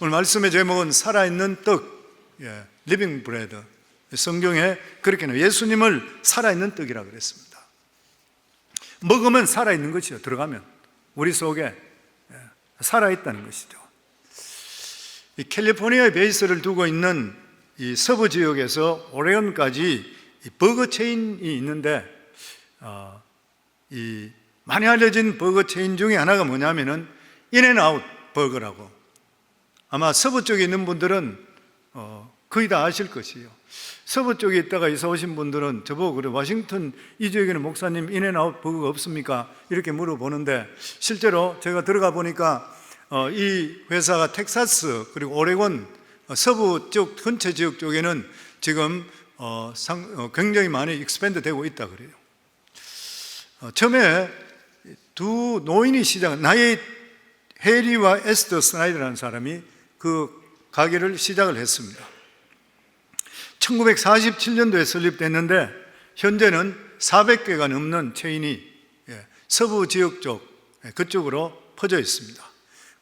오늘 말씀의 제목은 살아있는 떡, 리빙 브레드. 성경에 그렇게 나와요. 예수님을 살아있는 떡이라고 그랬습니다. 먹으면 살아있는 것이요. 들어가면 우리 속에 살아있다는 것이죠. 이 캘리포니아에 베이스를 두고 있는 이 서부 지역에서 오레곤까지 이 버거 체인이 있는데, 이 많이 알려진 버거 체인 중에 하나가 뭐냐면은 인앤아웃 버거라고. 아마 서부 쪽에 있는 분들은 거의 다 아실 것이에요. 서부 쪽에 있다가 이사 오신 분들은 저보고 그래, 워싱턴 이 지역에는 목사님 인앤아웃 버거가 없습니까? 이렇게 물어보는데, 실제로 제가 들어가 보니까 이 회사가 텍사스 그리고 오레곤 서부 쪽 근처 지역 쪽에는 지금 굉장히 많이 익스펜드 되고 있다 그래요. 처음에 두 노인이 나의 해리와 에스더 스나이더라는 사람이 그 가게를 시작을 했습니다. 1947년도에 설립됐는데 현재는 400개가 넘는 체인이 서부 지역 쪽 그쪽으로 퍼져 있습니다.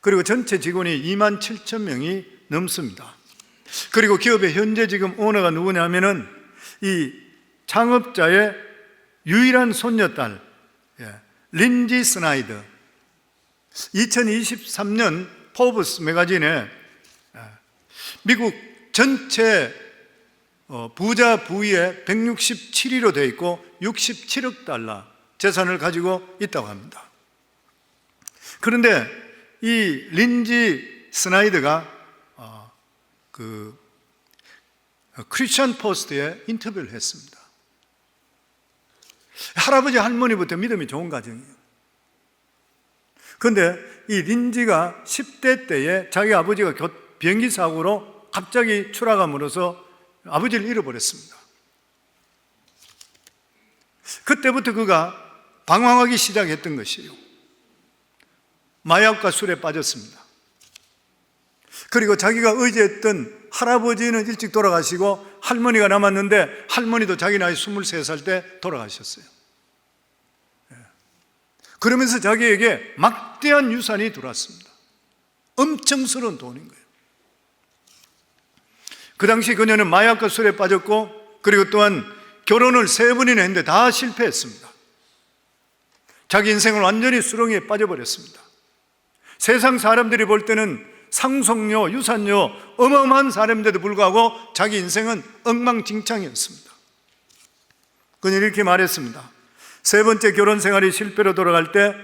그리고 전체 직원이 27,000명이 넘습니다. 그리고 기업의 현재 지금 오너가 누구냐면은 이 창업자의 유일한 손녀딸 린지 스나이더. 2023년 포브스 매거진에 미국 전체 부자 부위의 167위로 되어 있고 67억 달러 재산을 가지고 있다고 합니다. 그런데 이 린지 스나이더가 그 크리스천 포스트에 인터뷰를 했습니다. 할아버지 할머니부터 믿음이 좋은 가정이에요. 그런데 이 린지가 10대 때에 자기 아버지가 비행기 사고로 갑자기 추락함으로써 아버지를 잃어버렸습니다. 그때부터 그가 방황하기 시작했던 것이에요. 마약과 술에 빠졌습니다. 그리고 자기가 의지했던 할아버지는 일찍 돌아가시고 할머니가 남았는데 할머니도 자기 나이 23살 때 돌아가셨어요. 그러면서 자기에게 막대한 유산이 들어왔습니다. 엄청스러운 돈인 거예요. 그 당시 그녀는 마약과 술에 빠졌고, 그리고 또한 결혼을 3번이나 했는데 다 실패했습니다. 자기 인생을 완전히 수렁에 빠져버렸습니다. 세상 사람들이 볼 때는 상속료, 유산료 어마어마한 사람인데도 불구하고 자기 인생은 엉망진창이었습니다. 그녀는 이렇게 말했습니다. 3번째 결혼 생활이 실패로 돌아갈 때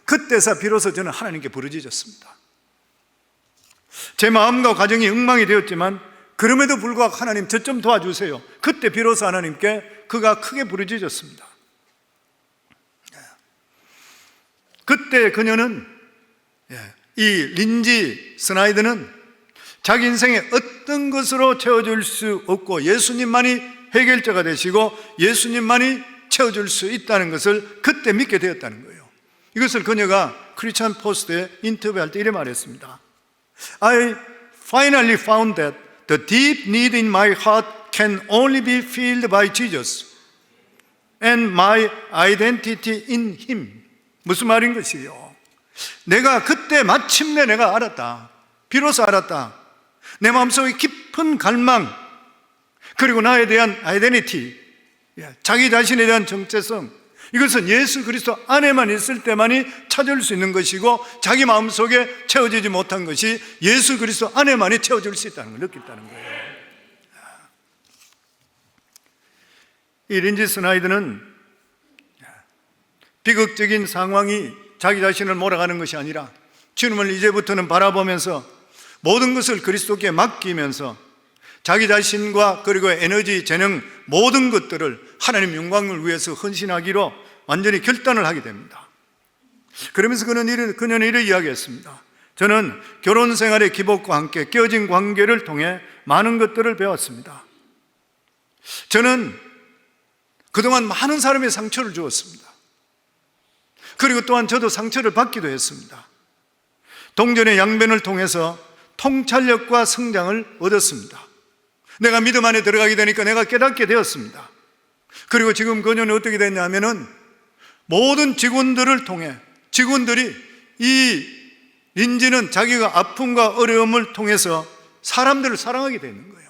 그때서 비로소 저는 하나님께 부르짖었습니다. 제 마음과 가정이 엉망이 되었지만 그럼에도 불구하고 하나님 저 좀 도와주세요. 그때 비로소 하나님께 그가 크게 부르짖었습니다. 그때 그녀는 이 린지 스나이더는 자기 인생에 어떤 것으로 채워줄 수 없고 예수님만이 해결자가 되시고 예수님만이 채워줄 수 있다는 것을 그때 믿게 되었다는 거예요. 이것을 그녀가 크리스천 포스트에 인터뷰할 때 이렇게 말했습니다. I finally found that the deep need in my heart can only be filled by Jesus and my identity in Him. 무슨 말인 것이에요? 내가 그때 마침내 내가 알았다. 비로소 알았다. 내 마음속에 깊은 갈망, 그리고 나에 대한 아이덴티티, 자기 자신에 대한 정체성, 이것은 예수 그리스도 안에만 있을 때만이 찾을 수 있는 것이고 자기 마음속에 채워지지 못한 것이 예수 그리스도 안에만이 채워질 수 있다는 걸 느꼈다는 거예요. 이 린지 스나이더는 비극적인 상황이 자기 자신을 몰아가는 것이 아니라 주님을 이제부터는 바라보면서 모든 것을 그리스도께 맡기면서 자기 자신과 그리고 에너지, 재능 모든 것들을 하나님 영광을 위해서 헌신하기로 완전히 결단을 하게 됩니다. 그러면서 그녀는 이렇게 이야기했습니다. 저는 결혼 생활의 기복과 함께 깨어진 관계를 통해 많은 것들을 배웠습니다. 저는 그동안 많은 사람의 상처를 주었습니다. 그리고 또한 저도 상처를 받기도 했습니다. 동전의 양변을 통해서 통찰력과 성장을 얻었습니다. 내가 믿음 안에 들어가게 되니까 내가 깨닫게 되었습니다. 그리고 지금 그녀는 어떻게 됐냐면은 모든 직원들을 통해 직원들이 이 린지는 자기가 아픔과 어려움을 통해서 사람들을 사랑하게 되는 거예요.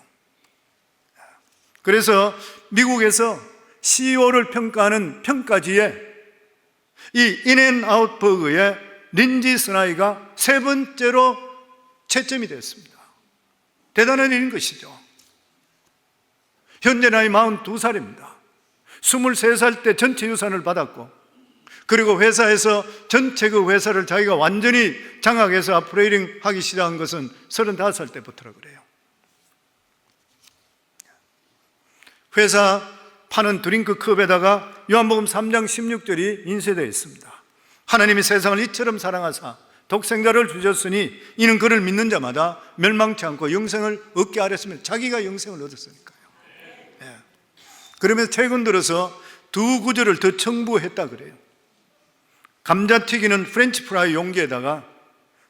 그래서 미국에서 CEO를 평가하는 평가지에 이 인앤아웃 버거의 린지 스나이가 3번째로 채점이 됐습니다. 대단한 일인 것이죠. 현재 나이 42살입니다. 23살 때 전체 유산을 받았고, 그리고 회사에서 전체 그 회사를 자기가 완전히 장악해서 업그레이딩 하기 시작한 것은 35살 때부터라 그래요. 회사 파는 드링크 컵에다가 요한복음 3장 16절이 인쇄되어 있습니다. 하나님이 세상을 이처럼 사랑하사 독생자를 주셨으니 이는 그를 믿는 자마다 멸망치 않고 영생을 얻게 하렸으면, 자기가 영생을 얻었으니까요. 예. 그러면서 최근 들어서 2구절을 더 첨부했다 그래요. 감자튀기는 프렌치 프라이 용기에다가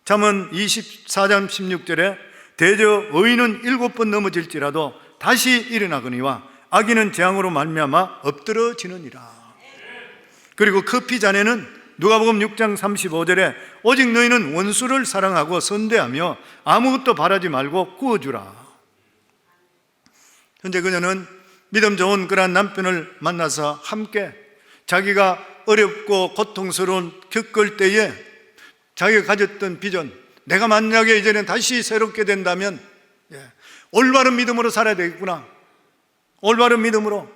잠언 24장 16절에 대저 의인은 7번 넘어질지라도 다시 일어나거니와 악인은 재앙으로 말미암아 엎드러지느니라. 그리고 커피 잔에는 누가복음 6장 35절에 오직 너희는 원수를 사랑하고 선대하며 아무것도 바라지 말고 구워주라. 현재 그녀는 믿음 좋은 그러한 남편을 만나서 함께 자기가 어렵고 고통스러운 겪을 때에 자기가 가졌던 비전, 내가 만약에 이제는 다시 새롭게 된다면 올바른 믿음으로 살아야 되겠구나. 올바른 믿음으로,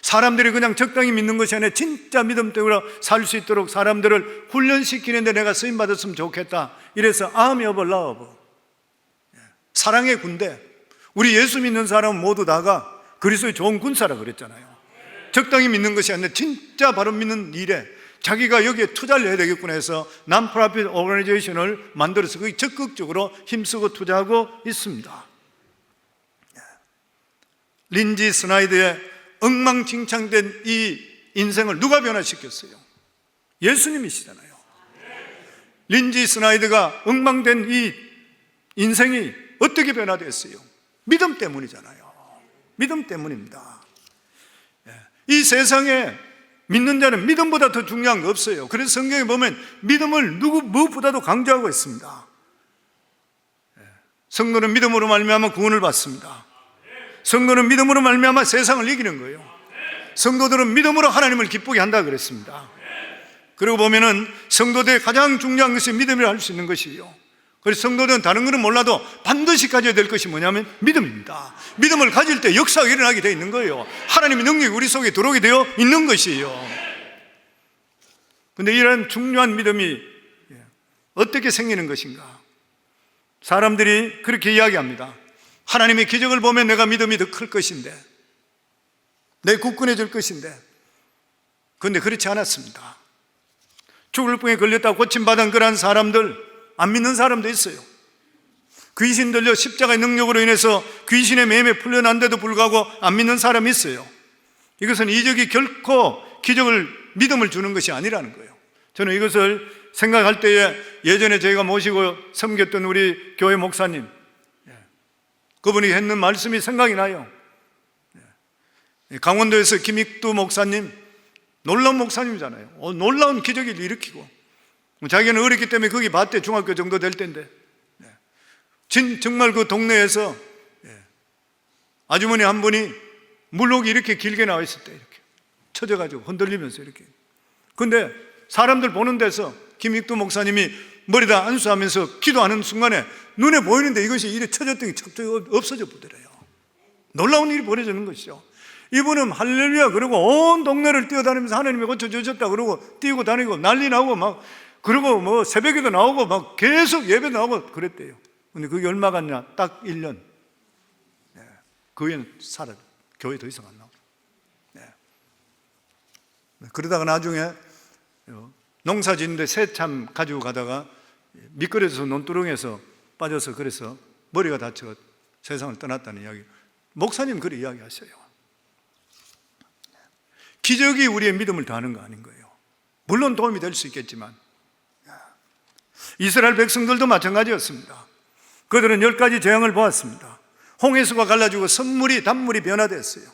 사람들이 그냥 적당히 믿는 것이 아니라 진짜 믿음대로 살 수 있도록 사람들을 훈련시키는데 내가 쓰임받았으면 좋겠다. 이래서 아미 오브 러브, 사랑의 군대. 우리 예수 믿는 사람은 모두 다가 그리스도의 좋은 군사라 그랬잖아요. 적당히 믿는 것이 아니라 진짜 바로 믿는 일에 자기가 여기에 투자를 해야 되겠구나 해서 non-profit organization을 만들어서 거기 적극적으로 힘쓰고 투자하고 있습니다. 린지 스나이드의 엉망진창된 이 인생을 누가 변화시켰어요? 예수님이시잖아요. 린지 스나이드가 엉망된 이 인생이 어떻게 변화됐어요? 믿음 때문이잖아요. 믿음 때문입니다. 이 세상에 믿는 자는 믿음보다 더 중요한 거 없어요. 그래서 성경에 보면 믿음을 무엇보다도 강조하고 있습니다. 성도는 믿음으로 말미암아 구원을 받습니다. 성도는 믿음으로 말미암아 세상을 이기는 거예요. 성도들은 믿음으로 하나님을 기쁘게 한다 그랬습니다. 그리고 보면은 성도들의 가장 중요한 것이 믿음이라 할 수 있는 것이에요. 그래서 성도들은 다른 것은 몰라도 반드시 가져야 될 것이 뭐냐면 믿음입니다. 믿음을 가질 때 역사가 일어나게 되어 있는 거예요. 하나님의 능력이 우리 속에 들어오게 되어 있는 것이에요. 그런데 이런 중요한 믿음이 어떻게 생기는 것인가? 사람들이 그렇게 이야기합니다. 하나님의 기적을 보면 내가 믿음이 더 클 것인데, 내 굳건해질 것인데. 그런데 그렇지 않았습니다. 죽을 병에 걸렸다고 고침받은 그러한 사람들, 안 믿는 사람도 있어요. 귀신 들려 십자가의 능력으로 인해서 귀신의 매임에 풀려난데도 불구하고 안 믿는 사람이 있어요. 이것은 이적이 결코 기적을, 믿음을 주는 것이 아니라는 거예요. 저는 이것을 생각할 때에 예전에 저희가 모시고 섬겼던 우리 교회 목사님, 그분이 했는 말씀이 생각이 나요. 강원도에서 김익두 목사님, 놀라운 목사님이잖아요. 놀라운 기적을 일으키고, 자기는 어렸기 때문에 거기 봤대. 중학교 정도 될 때인데 정말 그 동네에서 아주머니 한 분이 물록이 이렇게 길게 나와 있을 때 이렇게 쳐져가지고 흔들리면서 이렇게. 근데 사람들 보는 데서 김익두 목사님이 머리다 안수하면서 기도하는 순간에 눈에 보이는데 이것이 이렇게 쳐졌던 게 갑자기 없어져 보더래요. 놀라운 일이 벌어지는 것이죠. 이분은 할렐루야 그러고 온 동네를 뛰어다니면서 하나님이 고쳐주셨다 그러고 뛰고 다니고 난리 나고 막, 그리고 뭐 새벽에도 나오고 막 계속 예배 나오고 그랬대요. 근데 그게 얼마 갔냐? 딱 1년. 그 후에는 사라져. 교회 더 이상 안 나오고. 그러다가 나중에 농사 짓는데 새참 가지고 가다가 미끄러져서 논두렁에서 빠져서 그래서 머리가 다쳐 세상을 떠났다는 이야기. 목사님 그렇게 이야기하셔요. 기적이 우리의 믿음을 더하는 거 아닌 거예요. 물론 도움이 될 수 있겠지만 이스라엘 백성들도 마찬가지였습니다. 그들은 10가지 재앙을 보았습니다. 홍해수가 갈라지고 단물이 변화됐어요.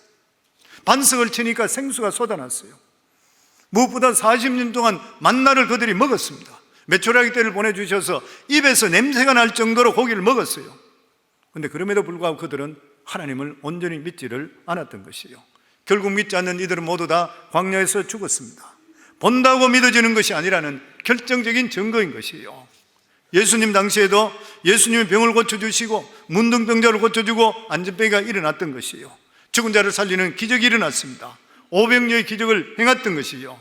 반석을 치니까 생수가 쏟아났어요. 무엇보다 40년 동안 만나를 그들이 먹었습니다. 메추라기 떼를 보내주셔서 입에서 냄새가 날 정도로 고기를 먹었어요. 그런데 그럼에도 불구하고 그들은 하나님을 온전히 믿지를 않았던 것이요, 결국 믿지 않는 이들은 모두 다 광야에서 죽었습니다. 본다고 믿어지는 것이 아니라는 결정적인 증거인 것이요, 예수님 당시에도 예수님이 병을 고쳐주시고 문둥병자를 고쳐주고 안전병이가 일어났던 것이요, 죽은 자를 살리는 기적이 일어났습니다. 오병이어의 기적을 행했던 것이요.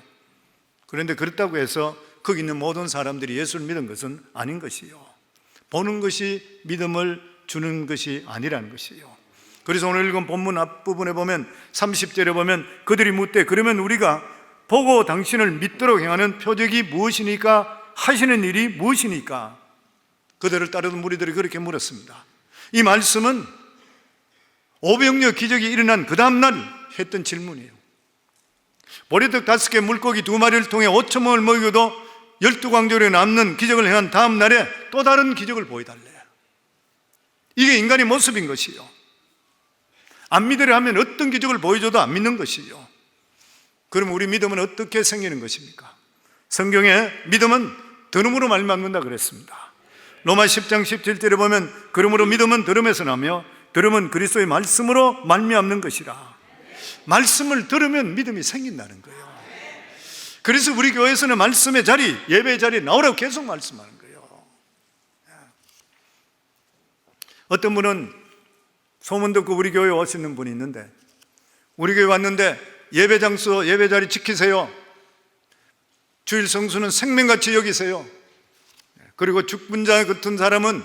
그런데 그렇다고 해서 거기 있는 모든 사람들이 예수를 믿은 것은 아닌 것이요, 보는 것이 믿음을 주는 것이 아니라는 것이요. 그래서 오늘 읽은 본문 앞부분에 보면 30절에 보면 그들이 묻되 그러면 우리가 보고 당신을 믿도록 행하는 표적이 무엇이니까, 하시는 일이 무엇이니까? 그들을 따르던 무리들이 그렇게 물었습니다. 이 말씀은 오병이어 기적이 일어난 그 다음날 했던 질문이에요. 보리떡 5개 물고기 2마리를 통해 5,000명을 먹여도 12광절에 남는 기적을 행한 다음 날에 또 다른 기적을 보여달래. 이게 인간의 모습인 것이요, 안 믿으려 하면 어떤 기적을 보여줘도 안 믿는 것이요. 그럼 우리 믿음은 어떻게 생기는 것입니까? 성경에 믿음은 들음으로 말미암는다 그랬습니다. 로마 10장 17절에 보면 그러므로 믿음은 들음에서 나며 들음은 그리스도의 말씀으로 말미암는 것이라. 말씀을 들으면 믿음이 생긴다는 거예요. 그래서 우리 교회에서는 말씀의 자리, 예배의 자리에 나오라고 계속 말씀하는 거예요. 어떤 분은 소문 듣고 우리 교회에 오시는 분이 있는데, 우리 교회 왔는데 예배 장소, 예배 자리 지키세요, 주일 성수는 생명같이 여기세요, 그리고 죽은 자 같은 사람은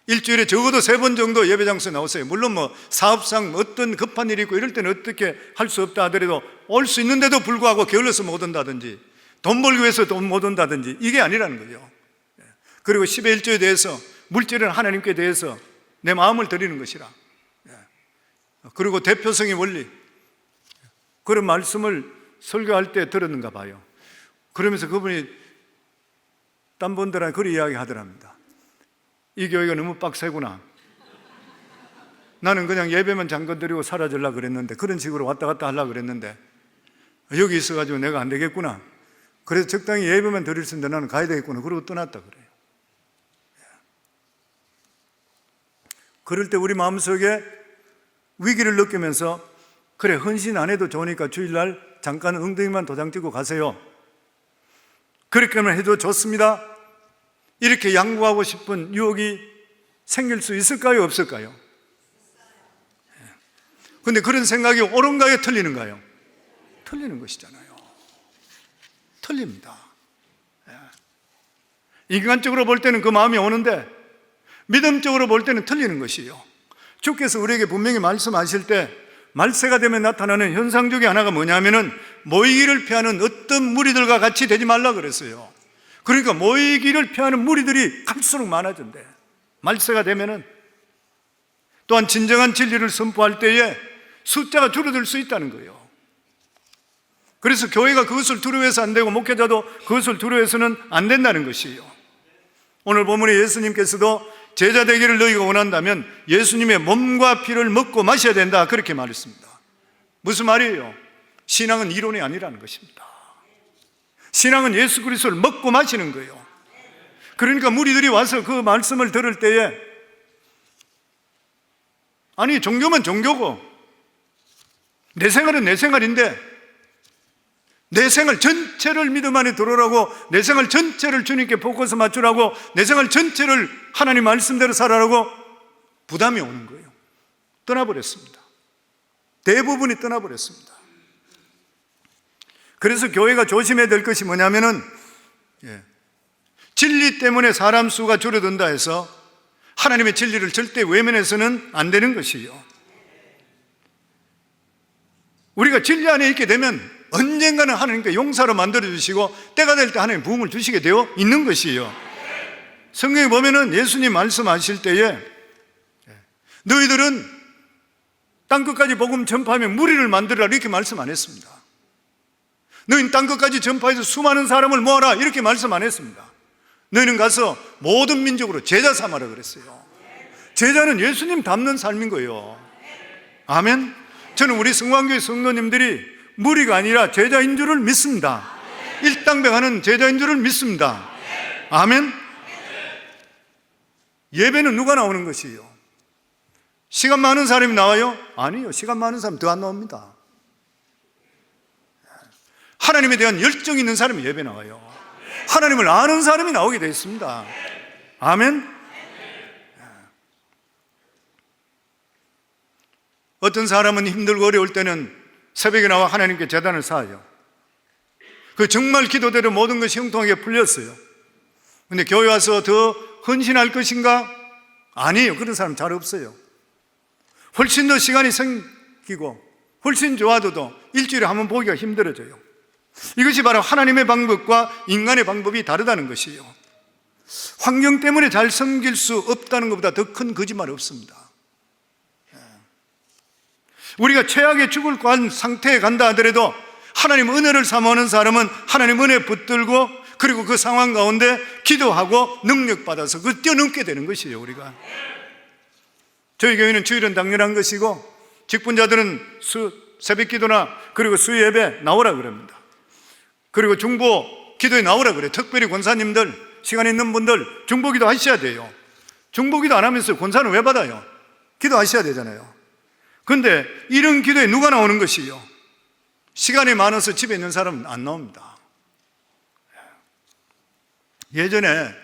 일주일에 적어도 3번 정도 예배 장소에 나오세요. 물론 사업상 어떤 급한 일이 있고 이럴 때는 어떻게 할 수 없다 하더라도 올 수 있는데도 불구하고 게을러서 못 온다든지 돈 벌기 위해서 돈 못 온다든지 이게 아니라는 거죠. 그리고 10의 1조에 대해서, 물질은 하나님께 대해서 내 마음을 드리는 것이라. 그리고 대표성의 원리, 그런 말씀을 설교할 때 들었는가 봐요. 그러면서 그분이 딴 분들한테 그런 이야기 하더랍니다. 이 교회가 너무 빡세구나. 나는 그냥 예배만 잠깐 드리고 사라지려고 그랬는데, 그런 식으로 왔다 갔다 하려고 그랬는데 여기 있어가지고 내가 안 되겠구나. 그래서 적당히 예배만 드릴 수 있는데 나는 가야 되겠구나. 그러고 떠났다 그래요. 그럴 때 우리 마음속에 위기를 느끼면서 그래, 헌신 안 해도 좋으니까 주일날 잠깐 엉덩이만 도장 찍고 가세요, 그렇게만 해도 좋습니다, 이렇게 양보하고 싶은 유혹이 생길 수 있을까요, 없을까요? 그런데 그런 생각이 옳은가요, 틀리는가요? 틀리는 것이잖아요. 틀립니다. 인간적으로 볼 때는 그 마음이 오는데 믿음적으로 볼 때는 틀리는 것이에요. 주께서 우리에게 분명히 말씀하실 때 말세가 되면 나타나는 현상 중에 하나가 뭐냐면은 모이기를 피하는 어떤 무리들과 같이 되지 말라 그랬어요. 그러니까 모이기를 피하는 무리들이 갈수록 많아진대. 말세가 되면은. 또한 진정한 진리를 선포할 때에 숫자가 줄어들 수 있다는 거예요. 그래서 교회가 그것을 두려워해서 안 되고 목회자도 그것을 두려워해서는 안 된다는 것이에요. 오늘 본문에 예수님께서도 제자 되기를 너희가 원한다면 예수님의 몸과 피를 먹고 마셔야 된다, 그렇게 말했습니다. 무슨 말이에요? 신앙은 이론이 아니라는 것입니다. 신앙은 예수 그리스도를 먹고 마시는 거예요. 그러니까 무리들이 와서 그 말씀을 들을 때에, 아니 종교면 종교고 내 생활은 내 생활인데 내 생활 전체를 믿음 안에 들어오라고, 내 생활 전체를 주님께 포커스 맞추라고, 내 생활 전체를 하나님 말씀대로 살아라고 부담이 오는 거예요. 떠나버렸습니다. 대부분이 떠나버렸습니다. 그래서 교회가 조심해야 될 것이 뭐냐면은 진리 때문에 사람 수가 줄어든다 해서 하나님의 진리를 절대 외면해서는 안 되는 것이요, 우리가 진리 안에 있게 되면 언젠가는 하나님께 용사로 만들어주시고 때가 될 때 하나님 부흥을 주시게 되어 있는 것이에요. 성경에 보면은 예수님 말씀하실 때에 너희들은 땅끝까지 복음 전파하면 무리를 만들어라, 이렇게 말씀 안 했습니다. 너희는 땅끝까지 전파해서 수많은 사람을 모아라, 이렇게 말씀 안 했습니다. 너희는 가서 모든 민족으로 제자 삼아라 그랬어요. 제자는 예수님 닮는 삶인 거예요. 아멘. 저는 우리 성광교회 성도님들이 무리가 아니라 제자인 줄을 믿습니다. 일당백하는 제자인 줄을 믿습니다. 아멘? 예배는 누가 나오는 것이에요? 시간 많은 사람이 나와요? 아니요. 시간 많은 사람 더 안 나옵니다. 하나님에 대한 열정이 있는 사람이 예배 나와요. 하나님을 아는 사람이 나오게 되어 있습니다. 아멘? 어떤 사람은 힘들고 어려울 때는 새벽에 나와 하나님께 제단을 쌓아요. 그 정말 기도대로 모든 것이 형통하게 풀렸어요. 근데 교회 와서 더 헌신할 것인가? 아니에요. 그런 사람 잘 없어요. 훨씬 더 시간이 생기고 훨씬 좋아도 일주일에 한 번 보기가 힘들어져요. 이것이 바로 하나님의 방법과 인간의 방법이 다르다는 것이에요. 환경 때문에 잘 섬길 수 없다는 것보다 더 큰 거짓말 없습니다. 우리가 최악의 죽을 관 상태에 간다 하더라도 하나님 은혜를 사모하는 사람은 하나님 은혜에 붙들고 그리고 그 상황 가운데 기도하고 능력받아서 그걸 뛰어넘게 되는 것이에요. 우리가 저희 교회는 주일은 당연한 것이고 직분자들은 새벽 기도나 그리고 수요 예배 나오라 그럽니다. 그리고 중보 기도에 나오라 그래요. 특별히 권사님들 시간 있는 분들 중보기도 하셔야 돼요. 중보기도 안 하면서 권사는 왜 받아요? 기도하셔야 되잖아요. 그런데 이런 기도에 누가 나오는 것이요? 시간이 많아서 집에 있는 사람은 안 나옵니다. 예전에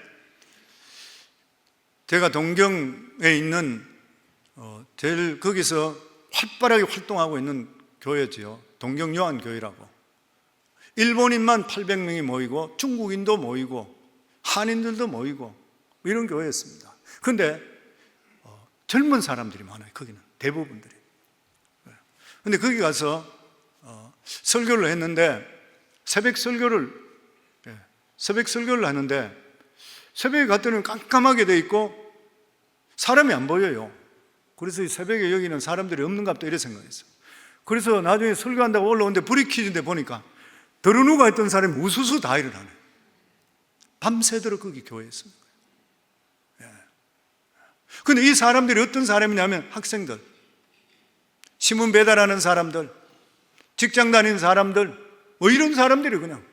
제가 동경에 있는 제일 거기서 활발하게 활동하고 있는 교회지요. 동경 요한교회라고. 일본인만 800명이 모이고 중국인도 모이고 한인들도 모이고 이런 교회였습니다. 그런데 젊은 사람들이 많아요. 거기는 대부분들이. 그런데 거기 가서 설교를 했는데 새벽 설교를 하는데 새벽에 갔더니 깜깜하게 돼 있고 사람이 안 보여요. 그래서 새벽에 여기는 사람들이 없는가 보다 이래 생각했어요. 그래서 나중에 설교한다고 올라오는데 불이 켜진데 보니까 들어누가 했던 사람이 우수수 다 일어나네. 밤새도록 거기 교회에 있습니다. 그런데 이 사람들이 어떤 사람이냐면 학생들, 신문 배달하는 사람들, 직장 다니는 사람들, 뭐 이런 사람들이 그냥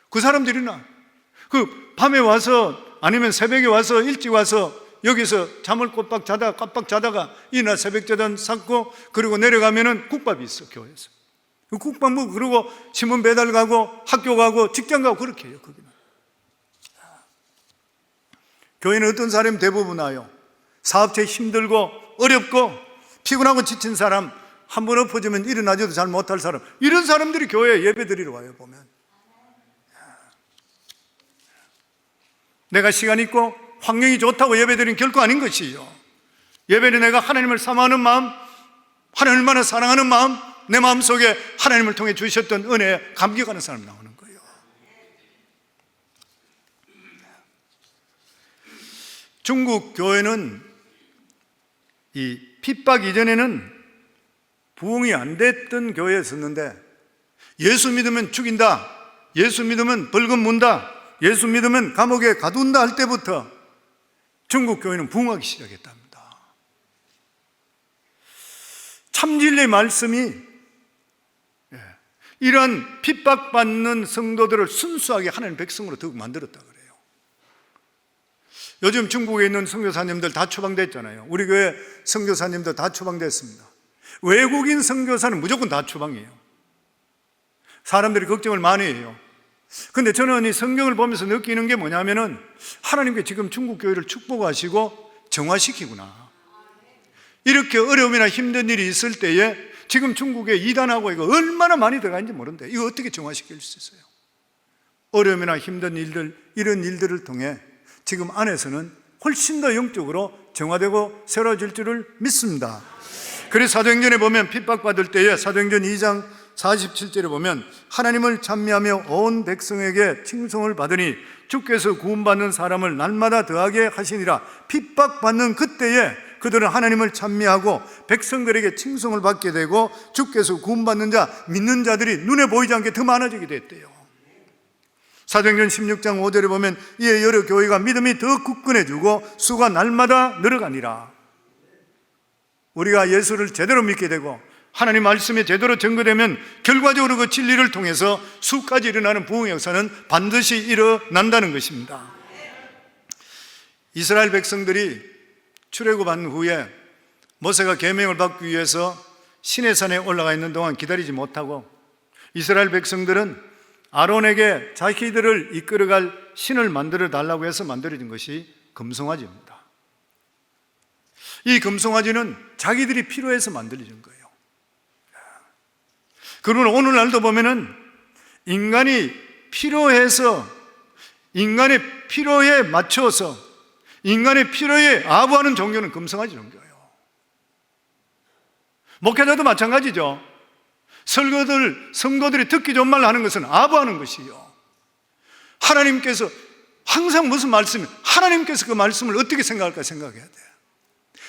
그 사람들이나 그 밤에 와서 아니면 새벽에 와서 일찍 와서 여기서 잠을 깜빡 자다가 이날 새벽 제단 샀고 그리고 내려가면은 국밥이 있어. 교회에서 그 국밥 먹고 그러고 신문 배달 가고 학교 가고 직장 가고 그렇게 해요. 거기는 교회는 어떤 사람이 대부분 와요? 사업체 힘들고 어렵고 피곤하고 지친 사람, 한 번 엎어지면 일어나지도 잘 못할 사람, 이런 사람들이 교회에 예배 드리러 와요. 보면 내가 시간 있고 환경이 좋다고 예배 드리는 결코 아닌 것이에요. 예배는 내가 하나님을 사모하는 마음, 하나님을 얼마나 사랑하는 마음, 내 마음속에 하나님을 통해 주셨던 은혜에 감격하는 사람이 나오는 거예요. 중국 교회는 이 핍박 이전에는 부흥이 안 됐던 교회였었는데 예수 믿으면 죽인다, 예수 믿으면 벌금 문다, 예수 믿으면 감옥에 가둔다 할 때부터 중국 교회는 부흥하기 시작했답니다. 참진리의 말씀이 이런 핍박받는 성도들을 순수하게 하나님 백성으로 더욱 만들었다 그래요. 요즘 중국에 있는 선교사님들 다 추방됐잖아요. 우리 교회 선교사님들 다 추방됐습니다. 외국인 선교사는 무조건 다 추방이에요. 사람들이 걱정을 많이 해요. 근데 저는 이 성경을 보면서 느끼는 게 뭐냐면은 하나님께 지금 중국 교회를 축복하시고 정화시키구나. 이렇게 어려움이나 힘든 일이 있을 때에 지금 중국에 이단하고 이거 얼마나 많이 들어가는지 모른대. 이거 어떻게 정화시킬 수 있어요? 어려움이나 힘든 일들, 이런 일들을 통해 지금 안에서는 훨씬 더 영적으로 정화되고 새로워질 줄을 믿습니다. 그래서 사도행전에 보면 핍박받을 때에 사도행전 2장 47절에 보면 하나님을 찬미하며 온 백성에게 칭송을 받으니 주께서 구원받는 사람을 날마다 더하게 하시니라. 핍박받는 그때에 그들은 하나님을 찬미하고 백성들에게 칭송을 받게 되고 주께서 구원받는 자, 믿는 자들이 눈에 보이지 않게 더 많아지게 됐대요. 사도행전 16장 5절에 보면 이에 여러 교회가 믿음이 더 굳건해지고 수가 날마다 늘어가니라. 우리가 예수를 제대로 믿게 되고 하나님 말씀이 제대로 증거되면 결과적으로 그 진리를 통해서 수까지 일어나는 부흥의 역사는 반드시 일어난다는 것입니다. 이스라엘 백성들이 출애굽한 후에 모세가 계명을 받기 위해서 시내산에 올라가 있는 동안 기다리지 못하고 이스라엘 백성들은 아론에게 자기들을 이끌어갈 신을 만들어 달라고 해서 만들어진 것이 금송아지입니다. 이 금송아지는 자기들이 필요해서 만들어진 거예요. 그러면 오늘날도 보면은 인간이 필요해서, 인간의 필요에 맞춰서, 인간의 필요에 아부하는 종교는 금송아지 종교예요. 목회자도 마찬가지죠. 성도들이 듣기 좋은 말 하는 것은 아부하는 것이요. 하나님께서 항상 무슨 말씀이, 하나님께서 그 말씀을 어떻게 생각할까 생각해야 돼요.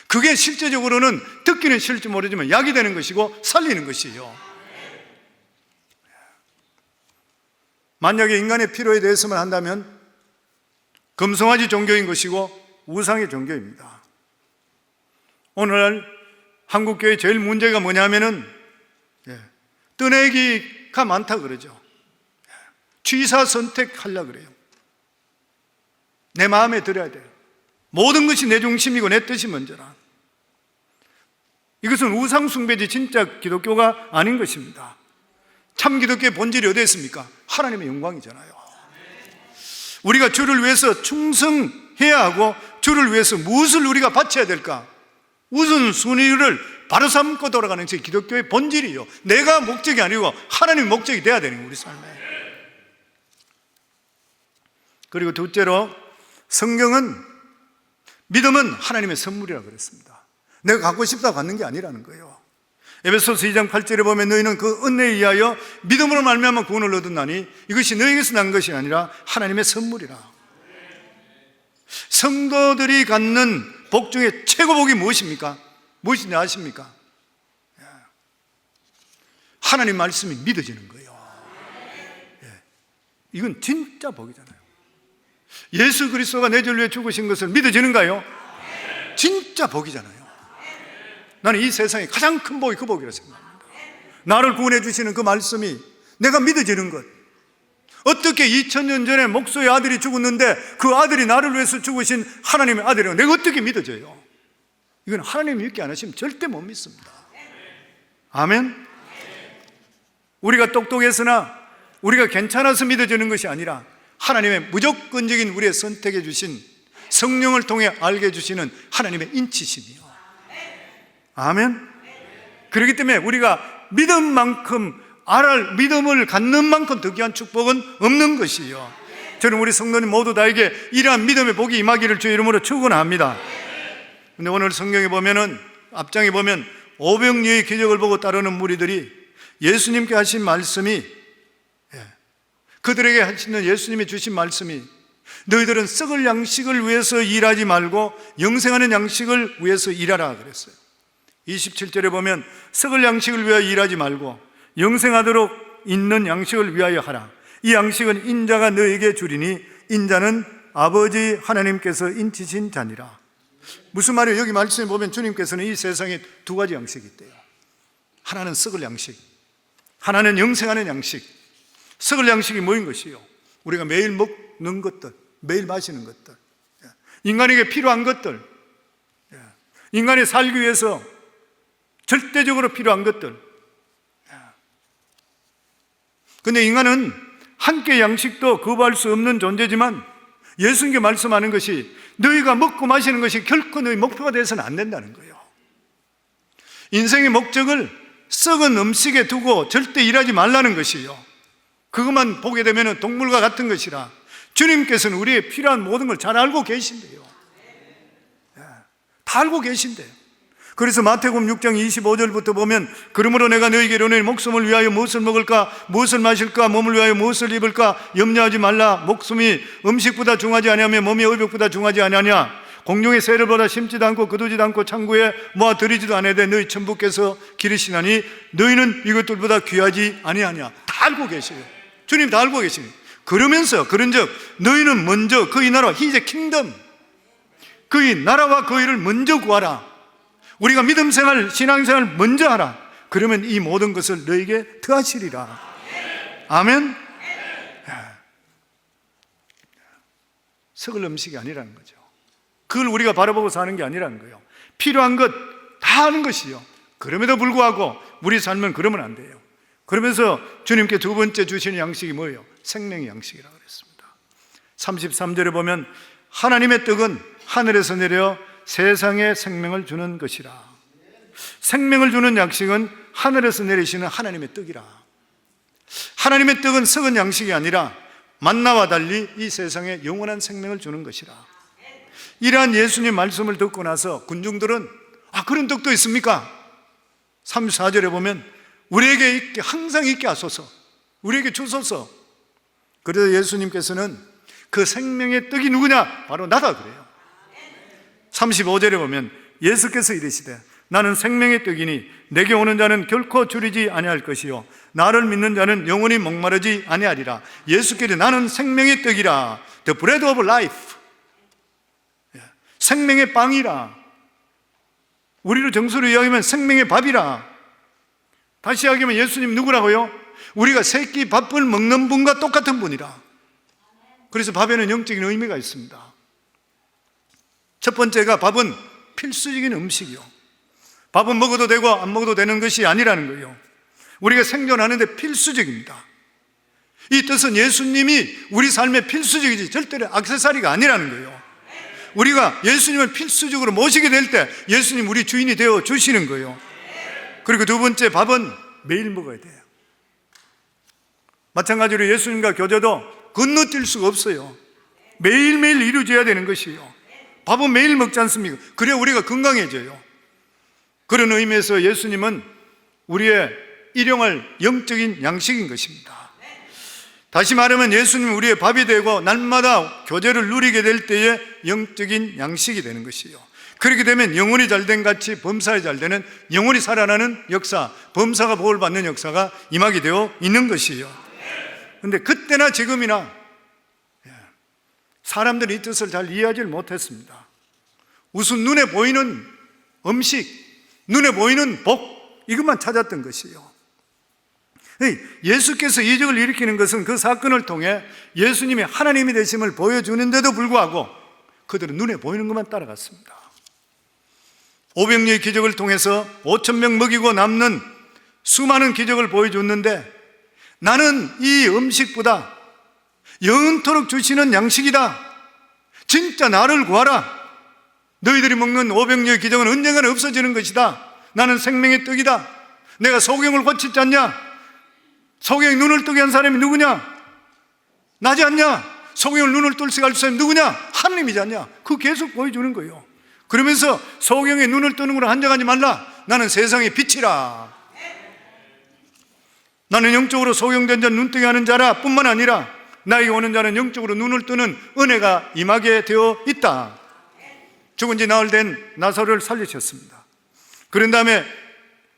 그게 실제적으로는 듣기는 싫을지 모르지만 약이 되는 것이고 살리는 것이요. 만약에 인간의 필요에 대해서만 한다면 금송아지 종교인 것이고 우상의 종교입니다. 오늘날 한국교회 제일 문제가 뭐냐면은 떠내기가 많다 그러죠. 취사 선택하려고 그래요. 내 마음에 들어야 돼요. 모든 것이 내 중심이고 내 뜻이 먼저라. 이것은 우상 숭배지 진짜 기독교가 아닌 것입니다. 참 기독교의 본질이 어디에 있습니까? 하나님의 영광이잖아요. 우리가 주를 위해서 충성해야 하고 주를 위해서 무엇을 우리가 바쳐야 될까? 우선순위를 바로 삼고 돌아가는 것이 기독교의 본질이요. 내가 목적이 아니고 하나님의 목적이 돼야 되는 거예요, 우리 삶에. 그리고 둘째로 믿음은 하나님의 선물이라고 그랬습니다. 내가 갖고 싶다고 갖는 게 아니라는 거예요. 에베소서 2장 8절에 보면 너희는 그 은혜에 의하여 믿음으로 말미암아 구원을 얻었나니 이것이 너희에게서 난 것이 아니라 하나님의 선물이라. 성도들이 갖는 복 중에 최고 복이 무엇입니까? 무엇인지 아십니까? 하나님 말씀이 믿어지는 거예요. 이건 진짜 복이잖아요. 예수 그리스도가 내 죄를 위해 죽으신 것을 믿어지는가요? 진짜 복이잖아요. 나는 이 세상에 가장 큰 복이 그 복이라고 생각합니다. 나를 구원해 주시는 그 말씀이 내가 믿어지는 것. 어떻게 2000년 전에 목소의 아들이 죽었는데 그 아들이 나를 위해서 죽으신 하나님의 아들이라고 내가 어떻게 믿어져요? 이건 하나님이 믿게 안 하시면 절대 못 믿습니다. 아멘? 우리가 똑똑해서나 우리가 괜찮아서 믿어지는 것이 아니라 하나님의 무조건적인 우리의 선택해 주신 성령을 통해 알게 해주시는 하나님의 인치심이요. 아멘? 그렇기 때문에 우리가 믿음을 갖는 만큼 더 귀한 축복은 없는 것이요. 저는 우리 성도님 모두 다에게 이러한 믿음의 복이 임하기를 주의 이름으로 축원합니다. 근데 오늘 성경에 보면은 앞장에 보면 오병이어의 기적을 보고 따르는 무리들이 예수님께 하신 말씀이 그들에게 하시는 예수님이 주신 말씀이 너희들은 썩을 양식을 위해서 일하지 말고 영생하는 양식을 위해서 일하라 그랬어요. 27절에 보면 썩을 양식을 위하여 일하지 말고 영생하도록 있는 양식을 위하여 하라. 이 양식은 인자가 너에게 주리니 인자는 아버지 하나님께서 인치신 자니라. 무슨 말이에요? 여기 말씀에 보면 주님께서는 이 세상에 두 가지 양식이 있대요. 하나는 썩을 양식, 하나는 영생하는 양식. 썩을 양식이 뭐인 것이요? 우리가 매일 먹는 것들, 매일 마시는 것들, 인간에게 필요한 것들, 인간이 살기 위해서 절대적으로 필요한 것들. 근데 인간은 한 끼 양식도 거부할 수 없는 존재지만 예수님께 말씀하는 것이 너희가 먹고 마시는 것이 결코 너희 목표가 되어서는 안 된다는 거예요. 인생의 목적을 썩은 음식에 두고 절대 일하지 말라는 것이요. 그것만 보게 되면 동물과 같은 것이라. 주님께서는 우리의 필요한 모든 걸 잘 알고 계신대요. 다 알고 계신대요. 그래서 마태복음 6장 25절부터 보면 그러므로 내가 너희에게 이르노니 목숨을 위하여 무엇을 먹을까 무엇을 마실까 몸을 위하여 무엇을 입을까 염려하지 말라. 목숨이 음식보다 중하지 아니하며 몸이 의복보다 중하지 아니하냐. 공중의 새를 보다 심지도 않고 거두지도 않고 창고에 모아 들이지도 아니하되 너희 천부께서 기르시나니 너희는 이것들보다 귀하지 아니하냐. 다 알고 계세요. 주님 다 알고 계시니 그러면서 그런즉 너희는 먼저 그의 나라와 His kingdom, 그의 나라와 그 일을 먼저 구하라. 우리가 믿음 생활, 신앙 생활 먼저 하라. 그러면 이 모든 것을 너에게 더하시리라. 아멘. 썩을 음식이 아니라는 거죠. 그걸 우리가 바라보고 사는 게 아니라는 거예요. 필요한 것 다 하는 것이요. 그럼에도 불구하고 우리 삶은 그러면 안 돼요. 그러면서 주님께 두 번째 주시는 양식이 뭐예요? 생명의 양식이라고 그랬습니다. 33절에 보면 하나님의 떡은 하늘에서 내려 세상에 생명을 주는 것이라. 생명을 주는 양식은 하늘에서 내리시는 하나님의 떡이라. 하나님의 떡은 썩은 양식이 아니라 만나와 달리 이 세상에 영원한 생명을 주는 것이라. 이러한 예수님 말씀을 듣고 나서 군중들은 그런 떡도 있습니까? 34절에 보면 우리에게 있게, 항상 있게 하소서, 우리에게 주소서. 그래서 예수님께서는 그 생명의 떡이 누구냐? 바로 나다 그래요. 35절에 보면 예수께서 이르시되 나는 생명의 떡이니 내게 오는 자는 결코 줄이지 아니할 것이요 나를 믿는 자는 영원히 목마르지 아니하리라. 예수께서 나는 생명의 떡이라, The bread of life, 생명의 빵이라. 우리로 정서로 이야기하면 생명의 밥이라. 다시 이야기하면 예수님 누구라고요? 우리가 새끼 밥을 먹는 분과 똑같은 분이라. 그래서 밥에는 영적인 의미가 있습니다. 첫 번째가 밥은 필수적인 음식이요, 밥은 먹어도 되고 안 먹어도 되는 것이 아니라는 거예요. 우리가 생존하는데 필수적입니다. 이 뜻은 예수님이 우리 삶의 필수적이지 절대로 액세서리가 아니라는 거예요. 우리가 예수님을 필수적으로 모시게 될 때 예수님 우리 주인이 되어 주시는 거예요. 그리고 두 번째, 밥은 매일 먹어야 돼요. 마찬가지로 예수님과 교제도 건너뛸 수가 없어요. 매일매일 이루어져야 되는 것이에요. 밥은 매일 먹지 않습니까? 그래야 우리가 건강해져요. 그런 의미에서 예수님은 우리의 일용할 영적인 양식인 것입니다. 다시 말하면 예수님은 우리의 밥이 되고 날마다 교제를 누리게 될 때에 영적인 양식이 되는 것이에요. 그렇게 되면 영혼이 잘된 같이 범사에 잘되는, 영혼이 살아나는 역사, 범사가 복을 받는 역사가 임하게 되어 있는 것이에요. 그런데 그때나 지금이나 사람들이 이 뜻을 잘 이해하지 못했습니다. 우선 눈에 보이는 음식, 눈에 보이는 복, 이것만 찾았던 것이에요. 예수께서 이적을 일으키는 것은 그 사건을 통해 예수님이 하나님이 되심을 보여주는데도 불구하고 그들은 눈에 보이는 것만 따라갔습니다. 오병이어의 기적을 통해서 5,000명 먹이고 남는 수많은 기적을 보여줬는데 나는 이 음식보다 영원토록 주시는 양식이다, 진짜 나를 구하라, 너희들이 먹는 오병이어의 기적은 언젠가는 없어지는 것이다, 나는 생명의 떡이다, 내가 소경을 고치지 않냐, 소경이 눈을 뜨게 한 사람이 누구냐? 나지 않냐? 소경을 눈을 뜰 수 있는 사람이 누구냐? 하나님이지 않냐? 그거 계속 보여주는 거예요. 그러면서 소경의 눈을 뜨는 걸로 한정하지 말라, 나는 세상의 빛이라, 나는 영적으로 소경된 자 눈뜨게 하는 자라 뿐만 아니라 나에게 오는 자는 영적으로 눈을 뜨는 은혜가 임하게 되어 있다. 죽은 지 나흘 된 나사로를 살리셨습니다. 그런 다음에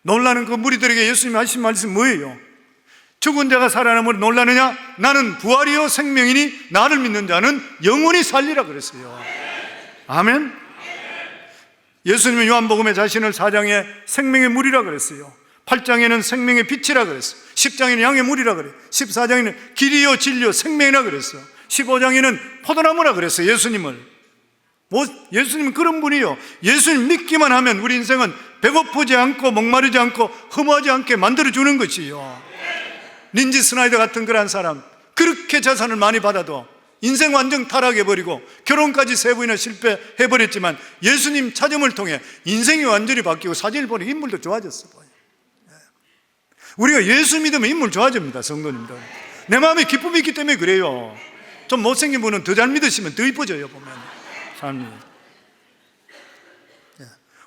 놀라는 그 무리들에게 예수님이 하신 말씀이 뭐예요? 죽은 자가 살아남으로 놀라느냐? 나는 부활이요 생명이니 나를 믿는 자는 영원히 살리라 그랬어요. 아멘. 예수님은 요한복음에 자신을 4장에 생명의 물이라 그랬어요. 8장에는 생명의 빛이라 그랬어요. 10장에는 양의 물이라 그래요. 14장에는 길이요 진리요 생명이라 그랬어요. 15장에는 포도나무라 그랬어요. 예수님은 그런 분이요. 예수님 믿기만 하면 우리 인생은 배고프지 않고 목마르지 않고 허무하지 않게 만들어주는 것이요. 린지 스나이더 같은 그런 사람, 그렇게 재산을 많이 받아도 인생 완전 타락해버리고 결혼까지 3번이나 실패해버렸지만 예수님 찾음을 통해 인생이 완전히 바뀌고 사진을 보니 인물도 좋아졌어. 우리가 예수 믿으면 인물 좋아집니다. 성도님들, 내 마음에 기쁨이 있기 때문에 그래요. 좀 못생긴 분은 더 잘 믿으시면 더 이뻐져요. 보면 삶이.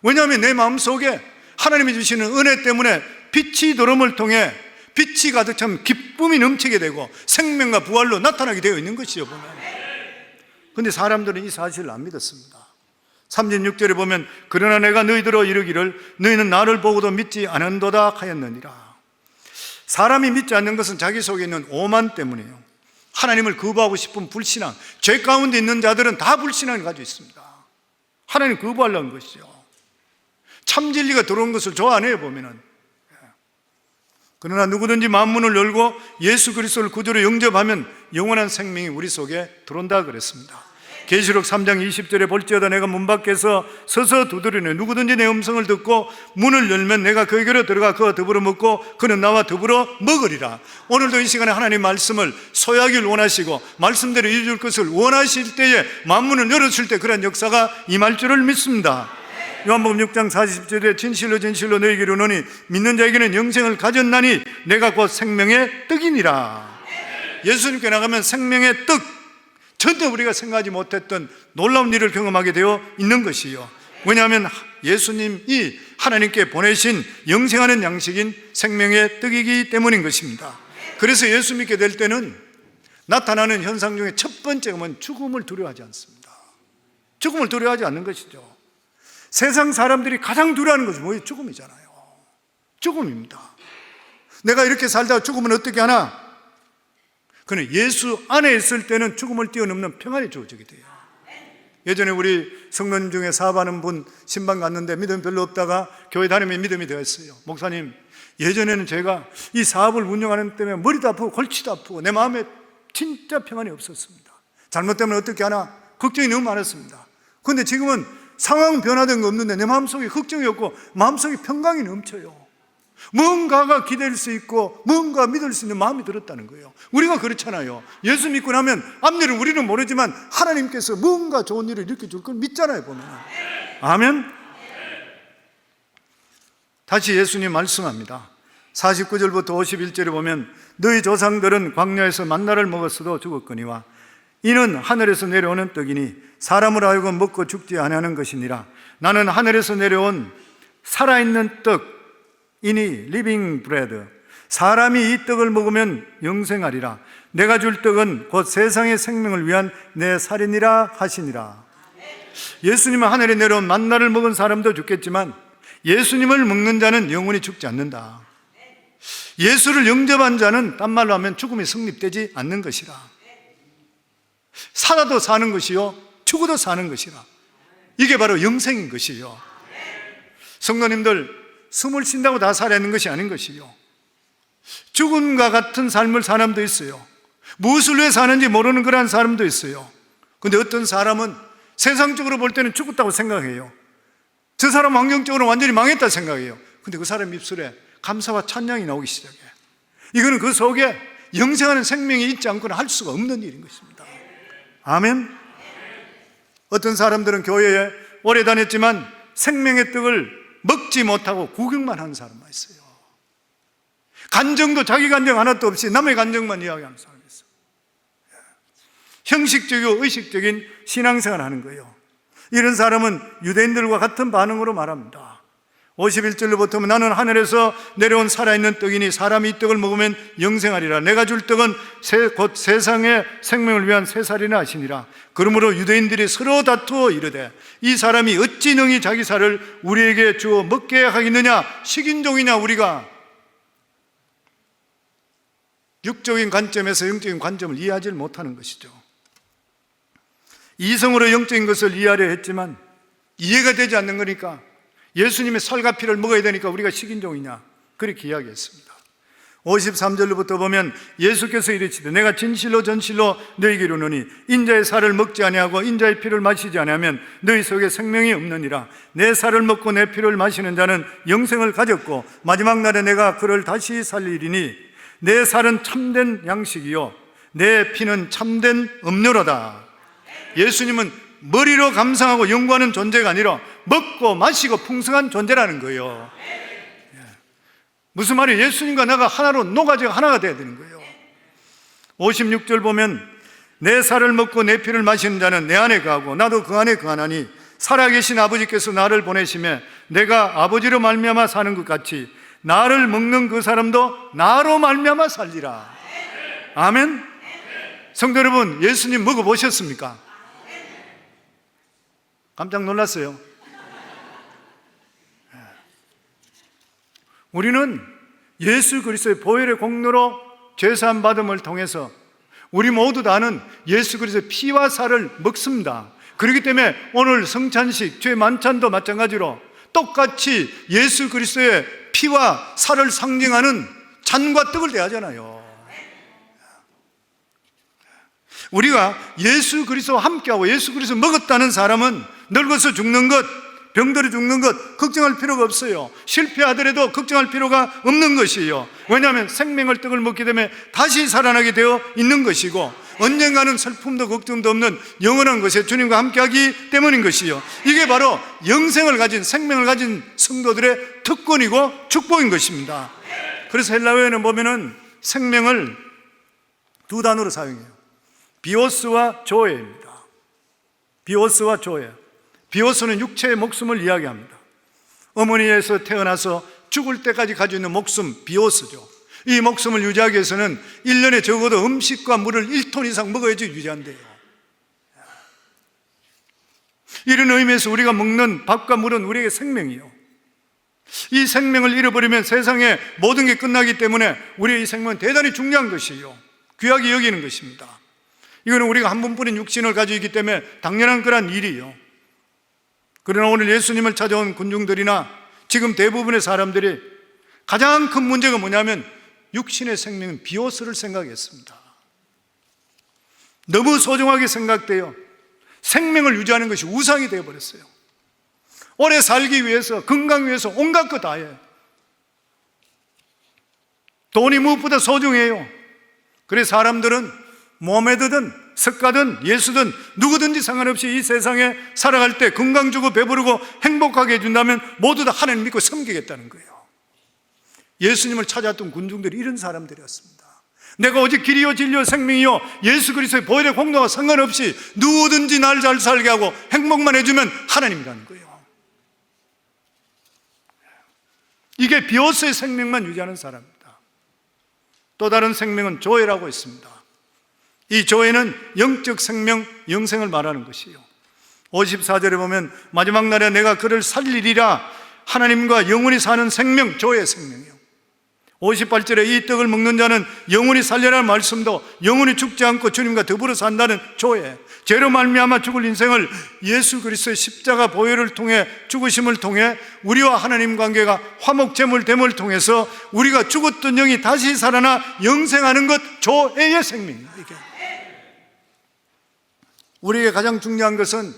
왜냐하면 내 마음속에 하나님이 주시는 은혜 때문에 빛이 들어옴을 통해 빛이 가득 차면 기쁨이 넘치게 되고 생명과 부활로 나타나게 되어 있는 것이죠. 보면. 그런데 사람들은 이 사실을 안 믿었습니다. 36절에 보면 그러나 내가 너희들어 이르기를 너희는 나를 보고도 믿지 않은도다 하였느니라. 사람이 믿지 않는 것은 자기 속에 있는 오만 때문이에요. 하나님을 거부하고 싶은 불신앙, 죄 가운데 있는 자들은 다 불신앙을 가지고 있습니다. 하나님 거부하려는 것이죠. 참 진리가 들어온 것을 좋아 안 해요. 보면은 그러나 누구든지 만문을 열고 예수 그리스도를 구주로 영접하면 영원한 생명이 우리 속에 들어온다 그랬습니다. 계시록 3장 20절에 볼지어다 내가 문 밖에서 서서 두드리네. 누구든지 내 음성을 듣고 문을 열면 내가 그에게로 들어가 그와 더불어 먹고 그는 나와 더불어 먹으리라. 오늘도 이 시간에 하나님 말씀을 소유하길 원하시고 말씀대로 이루어질 것을 원하실 때에 만문을 열어줄 때 그런 역사가 임할 줄을 믿습니다. 요한복음 6장 40절에 진실로 진실로 너희에게 이르노니 믿는 자에게는 영생을 가졌나니 내가 곧 생명의 떡이니라. 예수님께 나가면 생명의 떡, 전혀 우리가 생각하지 못했던 놀라운 일을 경험하게 되어 있는 것이요. 왜냐하면 예수님이 하나님께 보내신 영생하는 양식인 생명의 떡이기 때문인 것입니다. 그래서 예수 믿게 될 때는 나타나는 현상 중에 첫 번째는 죽음을 두려워하지 않습니다. 죽음을 두려워하지 않는 것이죠. 세상 사람들이 가장 두려워하는 것이 뭐예요? 죽음이잖아요. 죽음입니다. 내가 이렇게 살다가 죽으면 어떻게 하나? 그는 예수 안에 있을 때는 죽음을 뛰어넘는 평안이 주어지게 돼요. 예전에 우리 성도님 중에 사업하는 분 신방 갔는데 믿음이 별로 없다가 교회 다니면 믿음이 되었어요. 목사님, 예전에는 제가 이 사업을 운영하는 때문에 머리도 아프고 골치도 아프고 내 마음에 진짜 평안이 없었습니다. 잘못되면 어떻게 하나? 걱정이 너무 많았습니다. 그런데 지금은 상황 변화된 거 없는데 내 마음속에 걱정이 없고 마음속에 평강이 넘쳐요. 뭔가가 기댈 수 있고 뭔가 믿을 수 있는 마음이 들었다는 거예요. 우리가 그렇잖아요. 예수 믿고 나면 앞일은 우리는 모르지만 하나님께서 뭔가 좋은 일을 일으켜 줄 걸 믿잖아요, 보면. 아멘. 다시 예수님 말씀합니다. 49절부터 51절에 보면 너희 조상들은 광야에서 만나를 먹었어도 죽었거니와 이는 하늘에서 내려오는 떡이니 사람으로 하여금 먹고 죽지 아니하는 것이니라. 나는 하늘에서 내려온 살아있는 떡이니 리빙 브레드. 사람이 이 떡을 먹으면 영생하리라. 내가 줄 떡은 곧 세상의 생명을 위한 내 살이니라 하시니라. 예수님은 하늘에 내려온 만나를 먹은 사람도 죽겠지만 예수님을 먹는 자는 영원히 죽지 않는다. 예수를 영접한 자는 딴 말로 하면 죽음이 성립되지 않는 것이라. 살아도 사는 것이요 죽어도 사는 것이라. 이게 바로 영생인 것이요. 성도님들, 숨을 쉰다고 다 살아있는 것이 아닌 것이요, 죽음과 같은 삶을 사는 사람도 있어요. 무엇을 위해 사는지 모르는 그런 사람도 있어요. 그런데 어떤 사람은 세상적으로 볼 때는 죽었다고 생각해요. 저 사람 환경적으로 완전히 망했다 생각해요. 그런데 그 사람 입술에 감사와 찬양이 나오기 시작해요. 이거는 그 속에 영생하는 생명이 있지 않고는 할 수가 없는 일인 것입니다. 아멘. 어떤 사람들은 교회에 오래 다녔지만 생명의 떡을 먹지 못하고 구경만 하는 사람만 있어요. 간정도 자기 간정 하나도 없이 남의 간정만 이야기하는 사람이 있어요. 형식적이고 의식적인 신앙생활을 하는 거예요. 이런 사람은 유대인들과 같은 반응으로 말합니다. 51절로부터 나는 하늘에서 내려온 살아있는 떡이니 사람이 이 떡을 먹으면 영생하리라. 내가 줄 떡은 곧 세상의 생명을 위한 새살이나 하시니라. 그러므로 유대인들이 서로 다투어 이르되 이 사람이 어찌 능히 자기 살을 우리에게 주어 먹게 하겠느냐? 식인종이냐 우리가? 육적인 관점에서 영적인 관점을 이해하지 못하는 것이죠. 이성으로 영적인 것을 이해하려 했지만 이해가 되지 않는 거니까 예수님의 살과 피를 먹어야 되니까 우리가 식인종이냐, 그렇게 이야기했습니다. 53절로부터 보면 예수께서 이르시되 내가 진실로 진실로 너희에게 이르노니 인자의 살을 먹지 아니하고 인자의 피를 마시지 아니하면 너희 속에 생명이 없느니라. 내 살을 먹고 내 피를 마시는 자는 영생을 가졌고 마지막 날에 내가 그를 다시 살리리니 내 살은 참된 양식이요 내 피는 참된 음료로다. 예수님은 머리로 감상하고 연구하는 존재가 아니라 먹고 마시고 풍성한 존재라는 거예요. 무슨 말이에요? 예수님과 나가 하나로 녹아져 하나가 돼야 되는 거예요. 56절 보면 내 살을 먹고 내 피를 마시는 자는 내 안에 거하고 나도 그 안에 거하나니 살아계신 아버지께서 나를 보내심에 내가 아버지로 말미암아 사는 것 같이 나를 먹는 그 사람도 나로 말미암아 살리라. 아멘. 성도 여러분, 예수님 먹어보셨습니까? 깜짝 놀랐어요. 우리는 예수 그리스도의 보혈의 공로로 죄사함 받음을 통해서 우리 모두 다는 예수 그리스도의 피와 살을 먹습니다. 그렇기 때문에 오늘 성찬식, 죄 만찬도 마찬가지로 똑같이 예수 그리스도의 피와 살을 상징하는 잔과 떡을 대하잖아요. 우리가 예수 그리스도와 함께하고 예수 그리스도 먹었다는 사람은 늙어서 죽는 것, 병들어 죽는 것 걱정할 필요가 없어요. 실패하더라도 걱정할 필요가 없는 것이에요. 왜냐하면 생명의 떡을 먹기 때문에 다시 살아나게 되어 있는 것이고, 언젠가는 슬픔도 걱정도 없는 영원한 것에 주님과 함께하기 때문인 것이요, 이게 바로 영생을 가진, 생명을 가진 성도들의 특권이고 축복인 것입니다. 그래서 헬라어에는 보면은 생명을 두 단어로 사용해요. 비오스와 조에입니다. 비오스와 조에. 비오스는 육체의 목숨을 이야기합니다. 어머니에서 태어나서 죽을 때까지 가지고 있는 목숨, 비오스죠. 이 목숨을 유지하기 위해서는 1년에 적어도 음식과 물을 1톤 이상 먹어야지 유지한대요. 이런 의미에서 우리가 먹는 밥과 물은 우리에게 생명이요, 이 생명을 잃어버리면 세상의 모든 게 끝나기 때문에 우리의 이 생명은 대단히 중요한 것이에요. 귀하게 여기는 것입니다. 이거는 우리가 한 번뿐인 육신을 가지고 있기 때문에 당연한 그런 일이요. 그러나 오늘 예수님을 찾아온 군중들이나 지금 대부분의 사람들이 가장 큰 문제가 뭐냐면 육신의 생명은 비오스를 생각했습니다. 너무 소중하게 생각돼요. 생명을 유지하는 것이 우상이 되어버렸어요. 오래 살기 위해서, 건강 위해서 온갖 것 다 해요. 돈이 무엇보다 소중해요. 그래서 사람들은 모하메드든 석가든 예수든 누구든지 상관없이 이 세상에 살아갈 때 건강 주고 배부르고 행복하게 해준다면 모두 다 하나님 믿고 섬기겠다는 거예요. 예수님을 찾아왔던 군중들이 이런 사람들이었습니다. 내가 오직 길이요 진리요 생명이요 예수 그리스도의 보혈의 공로와 상관없이 누구든지 날 잘 살게 하고 행복만 해주면 하나님이라는 거예요. 이게 비오스의 생명만 유지하는 사람입니다. 또 다른 생명은 조회라고 있습니다. 이 조회는 영적 생명, 영생을 말하는 것이에요. 54절에 보면 마지막 날에 내가 그를 살리리라, 하나님과 영원히 사는 생명, 조회의 생명이요. 58절에 이 떡을 먹는 자는 영원히 살리라는 말씀도 영원히 죽지 않고 주님과 더불어 산다는 조회, 죄로 말미암아 죽을 인생을 예수 그리스도의 십자가 보혈을 통해, 죽으심을 통해 우리와 하나님 관계가 화목제물됨을 통해서 우리가 죽었던 영이 다시 살아나 영생하는 것, 조회의 생명이에요. 이게 우리에게 가장 중요한 것은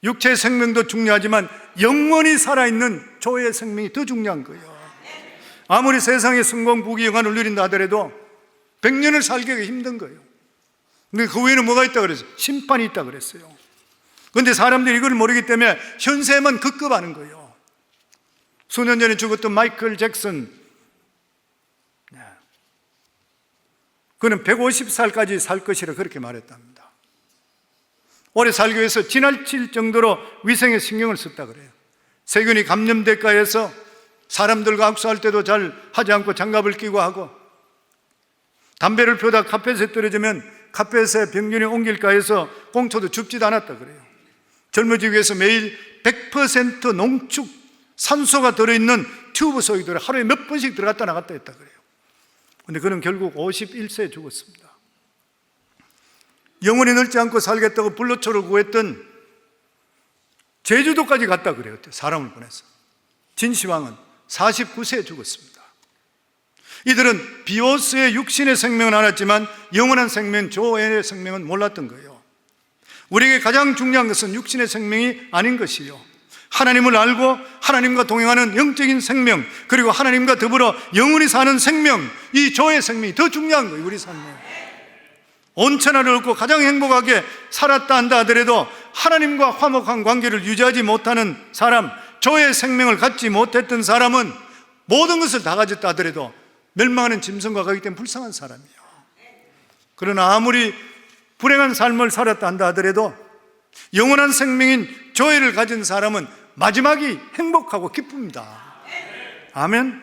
육체의 생명도 중요하지만 영원히 살아있는 조회의 생명이 더 중요한 거예요. 아무리 세상의 성공, 부귀, 영화를 누린다 하더라도 100년을 살기가 힘든 거예요. 근데 그 외에는 뭐가 있다 그랬어요? 심판이 있다 그랬어요. 그런데 사람들이 이걸 모르기 때문에 현세만 급급하는 거예요. 수년 전에 죽었던 마이클 잭슨, 그는 150살까지 살 것이라 그렇게 말했답니다. 오래 살기 위해서 지나칠 정도로 위생에 신경을 썼다 그래요. 세균이 감염될까 해서 사람들과 악수할 때도 잘 하지 않고 장갑을 끼고 하고, 담배를 피우다 카펫에 떨어지면 카펫에 병균이 옮길까 해서 꽁초도 줍지도 않았다 그래요. 젊어지기 위해서 매일 100% 농축 산소가 들어있는 튜브 속에 들어 하루에 몇 번씩 들어갔다 나갔다 했다 그래요. 그런데 그는 결국 51세에 죽었습니다. 영원히 늙지 않고 살겠다고 불로초를 구했던 제주도까지 갔다 그래요. 사람을 보내서. 진시황은 49세에 죽었습니다. 이들은 비오스의 육신의 생명은 알았지만 영원한 생명, 조회의 생명은 몰랐던 거예요. 우리에게 가장 중요한 것은 육신의 생명이 아닌 것이요, 하나님을 알고 하나님과 동행하는 영적인 생명, 그리고 하나님과 더불어 영원히 사는 생명, 이 조의 생명이 더 중요한 거예요. 우리 삶에 온천하를 얻고 가장 행복하게 살았다 한다 하더라도 하나님과 화목한 관계를 유지하지 못하는 사람, 조의 생명을 갖지 못했던 사람은 모든 것을 다 가졌다 하더라도 멸망하는 짐승과 가기 때문에 불쌍한 사람이에요. 그러나 아무리 불행한 삶을 살았다 한다 하더라도 영원한 생명인 조회를 가진 사람은 마지막이 행복하고 기쁩니다. 아멘.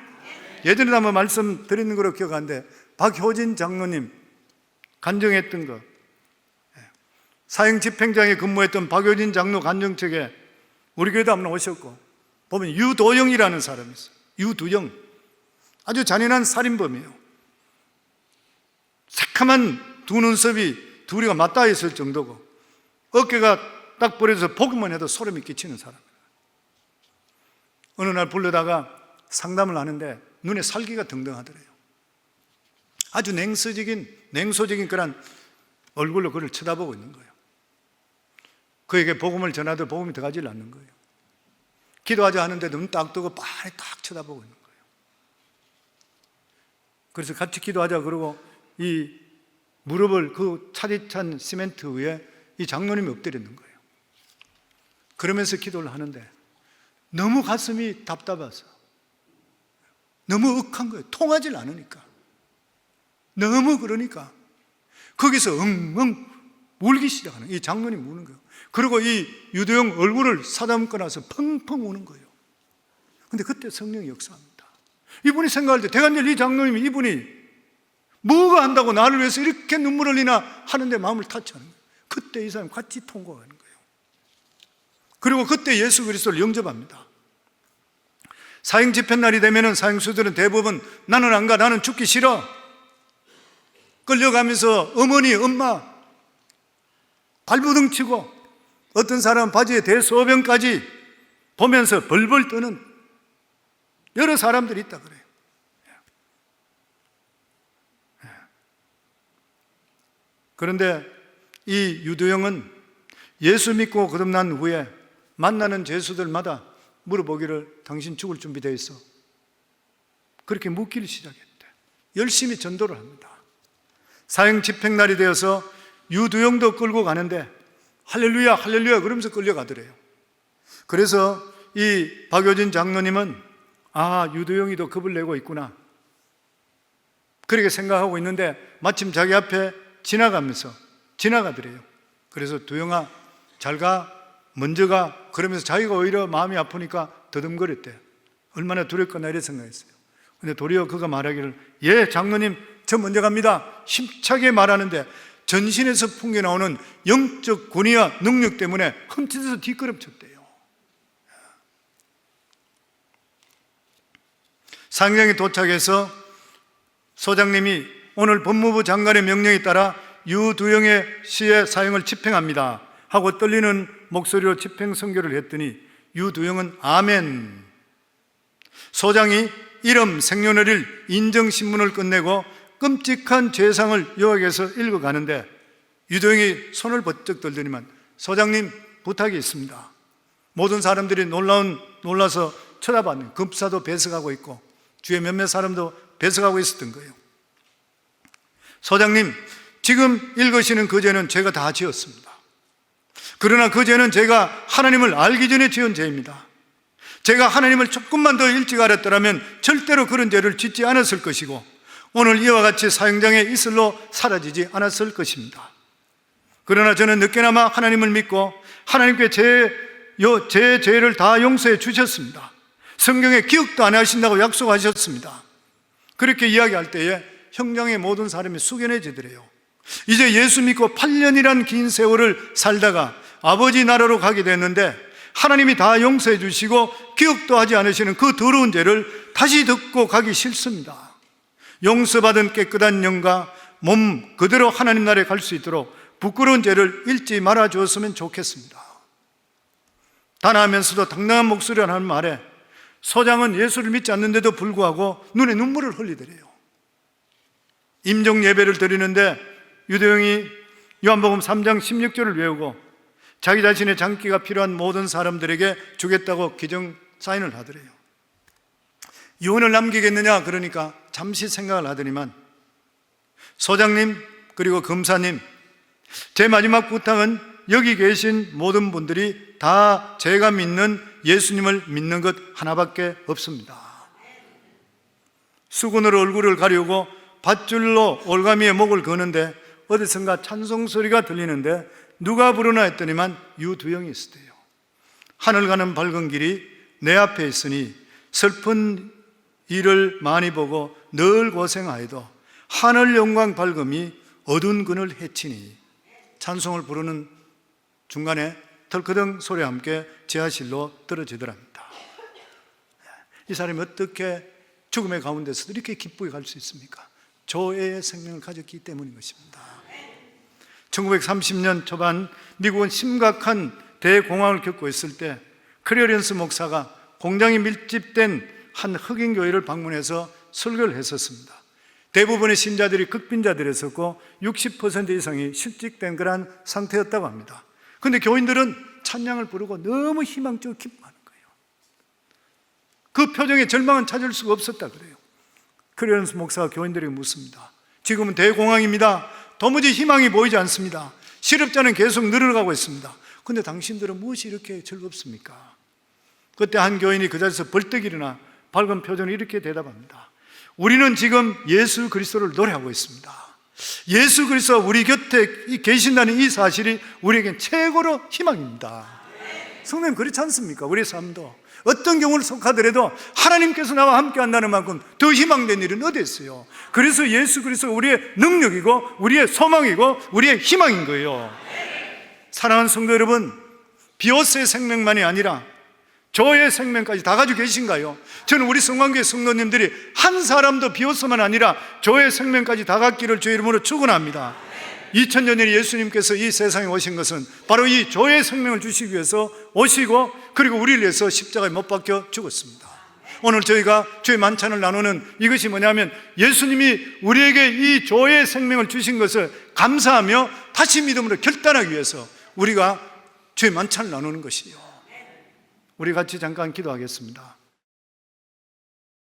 예전에도 한번 말씀드리는 거로 기억하는데, 박효진 장로님 간증했던 거, 사형 집행장에 근무했던 박효진 장로 간증책에 우리 교회도 한번 오셨고, 보면 유도영이라는 사람이 있어요. 유도영, 아주 잔인한 살인범이에요. 새카만 두 눈썹이 둘이가 맞닿아 있을 정도고 어깨가 딱 벌어져서 보기만 해도 소름이 끼치는 사람이에요. 어느 날 불러다가 상담을 하는데 눈에 살기가 등등하더래요. 아주 냉소적인 그런 얼굴로 그를 쳐다보고 있는 거예요. 그에게 복음을 전하도 복음이 들어가질 않는 거예요. 기도하자 하는데 눈 딱 뜨고 빤히 딱 쳐다보고 있는 거예요. 그래서 같이 기도하자 그러고 이 무릎을 그 차디찬 시멘트 위에 이 장로님이 엎드렸는 거예요. 그러면서 기도를 하는데 너무 가슴이 답답해서 너무 억한 거예요. 통하질 않으니까. 너무 그러니까 거기서 엉엉 울기 시작하는, 이 장로님 우는 거예요. 그리고 이 유도영 얼굴을 사다듬고 나서 펑펑 우는 거예요. 근데 그때 성령이 역사합니다. 이분이 생각할 때 대관절 이 장로님이 이분이 뭐가 한다고 나를 위해서 이렇게 눈물 흘리나 하는데 마음을 타치하는 거예요. 그때 이 사람이 같이 통곡하는 거예요. 그리고 그때 예수 그리스도를 영접합니다. 사형 집행날이 되면은 사형수들은 대부분 나는 안 가, 나는 죽기 싫어, 끌려가면서 어머니, 엄마 발부둥 치고 어떤 사람은 바지에 대소변까지 보면서 벌벌 떠는 여러 사람들이 있다 그래요. 그런데 이 유도영은 예수 믿고 거듭난 후에 만나는 죄수들마다 물어보기를 당신 죽을 준비되어 있어? 그렇게 묻기를 시작했대. 열심히 전도를 합니다. 사형 집행날이 되어서 유두영도 끌고 가는데 할렐루야 할렐루야 그러면서 끌려가더래요. 그래서 이 박효진 장로님은 아, 유두영이도 겁을 내고 있구나 그렇게 생각하고 있는데 마침 자기 앞에 지나가더래요. 그래서 두영아 잘 가, 먼저 가 그러면서 자기가 오히려 마음이 아프니까 더듬거렸대요. 얼마나 두렵거나 이래 생각했어요. 근데 도리어 그가 말하기를 예 장로님 저 먼저 갑니다 힘차게 말하는데 전신에서 풍겨나오는 영적 권위와 능력 때문에 흠칫해서 뒷걸음쳤대요. 상경에 도착해서 소장님이 오늘 법무부 장관의 명령에 따라 유두영의 시의 사형을 집행합니다 하고 떨리는 목소리로 집행 선교를 했더니 유두영은 아멘. 소장이 이름 생년월일 인정신문을 끝내고 끔찍한 죄상을 요약해서 읽어가는데 유도영이 손을 번쩍 들더니만 소장님 부탁이 있습니다. 모든 사람들이 놀라서 쳐다봤네요. 급사도 배석하고 있고 주위에 몇몇 사람도 배석하고 있었던 거예요. 소장님 지금 읽으시는 그 죄는 제가 다 지었습니다. 그러나 그 죄는 제가 하나님을 알기 전에 지은 죄입니다. 제가 하나님을 조금만 더 일찍 알았더라면 절대로 그런 죄를 짓지 않았을 것이고 오늘 이와 같이 사형장에 이슬로 사라지지 않았을 것입니다. 그러나 저는 늦게나마 하나님을 믿고 하나님께 제 죄를 다 용서해 주셨습니다. 성경에 기억도 안 하신다고 약속하셨습니다. 그렇게 이야기할 때에 형장의 모든 사람이 숙연해지더래요. 이제 예수 믿고 8년이란 긴 세월을 살다가 아버지 나라로 가게 됐는데 하나님이 다 용서해 주시고 기억도 하지 않으시는 그 더러운 죄를 다시 듣고 가기 싫습니다. 용서받은 깨끗한 영과 몸 그대로 하나님 나라에 갈 수 있도록 부끄러운 죄를 잊지 말아 주었으면 좋겠습니다. 단호하면서도 당당한 목소리로 하는 말에 소장은 예수를 믿지 않는데도 불구하고 눈에 눈물을 흘리더래요. 임종 예배를 드리는데 유도영이 요한복음 3장 16절을 외우고 자기 자신의 장기가 필요한 모든 사람들에게 주겠다고 기정 사인을 하더래요. 유언을 남기겠느냐 그러니까 잠시 생각을 하더니만 소장님 그리고 검사님 제 마지막 부탁은 여기 계신 모든 분들이 다 제가 믿는 예수님을 믿는 것 하나밖에 없습니다. 수건으로 얼굴을 가리우고 밧줄로 올가미에 목을 거는데 어디선가 찬송 소리가 들리는데 누가 부르나 했더니만 유두영이 있었대요. 하늘 가는 밝은 길이 내 앞에 있으니 슬픈 일을 많이 보고 늘 고생하여도 하늘 영광 밝음이 어두운 그늘 해치니 찬송을 부르는 중간에 털커덩 소리와 함께 지하실로 떨어지더랍니다. 이 사람이 어떻게 죽음의 가운데서도 이렇게 기쁘게 갈 수 있습니까? 조애의 생명을 가졌기 때문인 것입니다. 1930년 초반 미국은 심각한 대공황을 겪고 있을 때 크리어런스 목사가 공장이 밀집된 한 흑인 교회를 방문해서 설교를 했었습니다. 대부분의 신자들이 극빈자들이었었고 60% 이상이 실직된 그런 상태였다고 합니다. 그런데 교인들은 찬양을 부르고 너무 희망적으로 기뻐하는 거예요. 그 표정에 절망은 찾을 수가 없었다 그래요. 크리언스 목사가 교인들에게 묻습니다. 지금은 대공황입니다. 도무지 희망이 보이지 않습니다. 실업자는 계속 늘어가고 있습니다. 그런데 당신들은 무엇이 이렇게 즐겁습니까? 그때 한 교인이 그 자리에서 벌떡 일어나 밝은 표정으로 이렇게 대답합니다. 우리는 지금 예수 그리스도를 노래하고 있습니다. 예수 그리스도가 우리 곁에 계신다는 이 사실이 우리에겐 최고로 희망입니다. 성도님, 그렇지 않습니까? 우리의 삶도 어떤 경우를 속하더라도 하나님께서 나와 함께 한다는 만큼 더 희망된 일은 어디 있어요? 그래서 예수 그리스도가 우리의 능력이고 우리의 소망이고 우리의 희망인 거예요. 사랑하는 성도 여러분, 비오스의 생명만이 아니라 저의 생명까지 다 가지고 계신가요? 저는 우리 성관교회 성도님들이 한 사람도 비오스만 아니라 저의 생명까지 다 갖기를 주의 이름으로 축원합니다. 2000년 전에 예수님께서 이 세상에 오신 것은 바로 이 저의 생명을 주시기 위해서 오시고, 그리고 우리를 위해서 십자가에 못 박혀 죽었습니다. 오늘 저희가 주의 만찬을 나누는 이것이 뭐냐면, 예수님이 우리에게 이 저의 생명을 주신 것을 감사하며 다시 믿음으로 결단하기 위해서 우리가 주의 만찬을 나누는 것이요. 우리 같이 잠깐 기도하겠습니다.